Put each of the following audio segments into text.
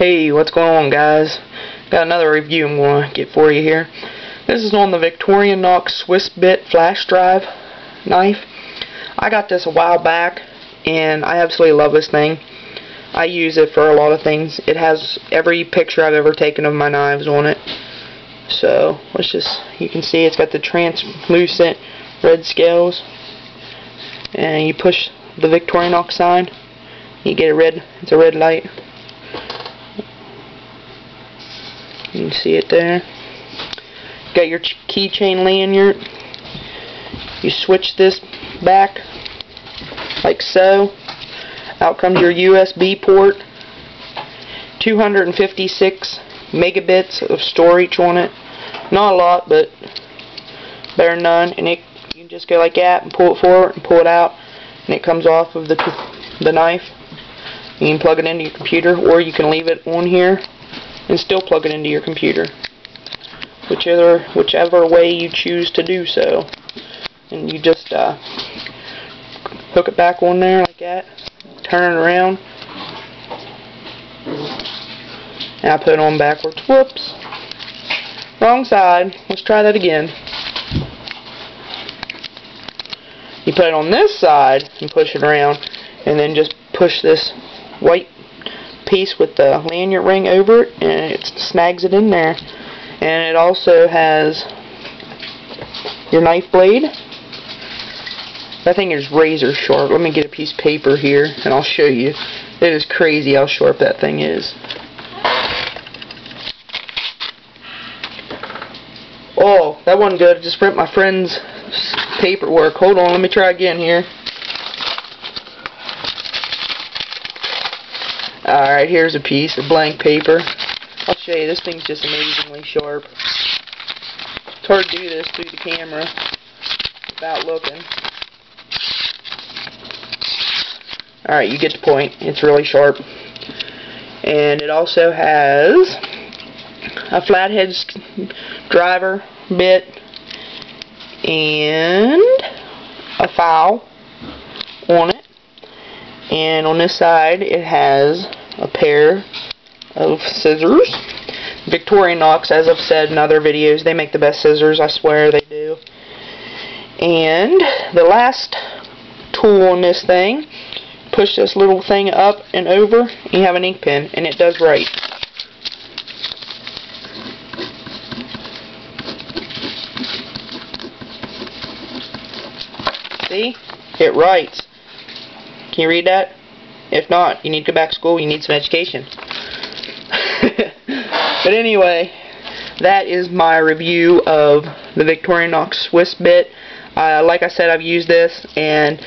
Hey, what's going on, guys? Got another review I'm going to get for you here. This is on the Victorinox Swiss bit flash drive knife. I got this a while back and I absolutely love this thing. I use it for a lot of things. It has every picture I've ever taken of my knives on it. So you can see it's got the translucent red scales, and you push the Victorinox sign, you get it's a red light. You can see it there. Got your keychain lanyard. You switch this back like so. Out comes your USB port. 256 megabits of storage on it. Not a lot, but better than none. And you can just go like that and pull it forward and pull it out, and it comes off of the knife. You can plug it into your computer, or you can leave it on here and still plug it into your computer, whichever way you choose to do so. And you just hook it back on there like that, turn it around, and I put it on backwards. Whoops, wrong side. Let's try that again. You put it on this side and push it around, and then just push this white piece with the lanyard ring over it, and it snags it in there. And it also has your knife blade. That thing is razor sharp. Let me get a piece of paper here and I'll show you. It is crazy how sharp that thing is. Oh, that wasn't good. I just ripped my friend's paperwork. Hold on, let me try again here. Alright, here's a piece of blank paper. I'll show you. This thing's just amazingly sharp. It's hard to do this through the camera without looking. Alright, you get the point. It's really sharp. And it also has a flathead driver bit and a file on it. And on this side it has a pair of scissors. Victorinox, as I've said in other videos, they make the best scissors. I swear they do. And the last tool on this thing, push this little thing up and over, and you have an ink pen, and it does write. See? It writes. Can you read that? If not, you need to go back to school. You need some education. But anyway, that is my review of the Victorinox Swiss bit. Like I said, I've used this, and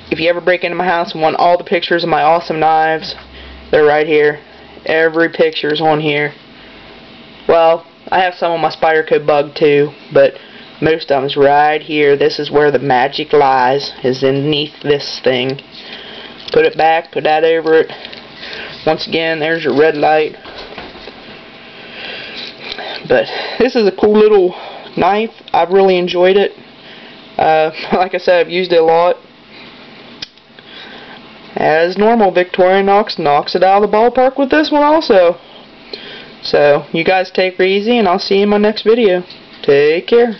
if you ever break into my house and want all the pictures of my awesome knives, they're right here. Every picture's on here. Well, I have some on my Spyderco Bug too, but most of them's right here. This is where the magic lies, is underneath this thing. Put it back, put that over it. Once again, there's your red light. But this is a cool little knife. I've really enjoyed it. Like I said, I've used it a lot. As normal, Victorinox knocks it out of the ballpark with this one also. So, you guys take it easy, and I'll see you in my next video. Take care.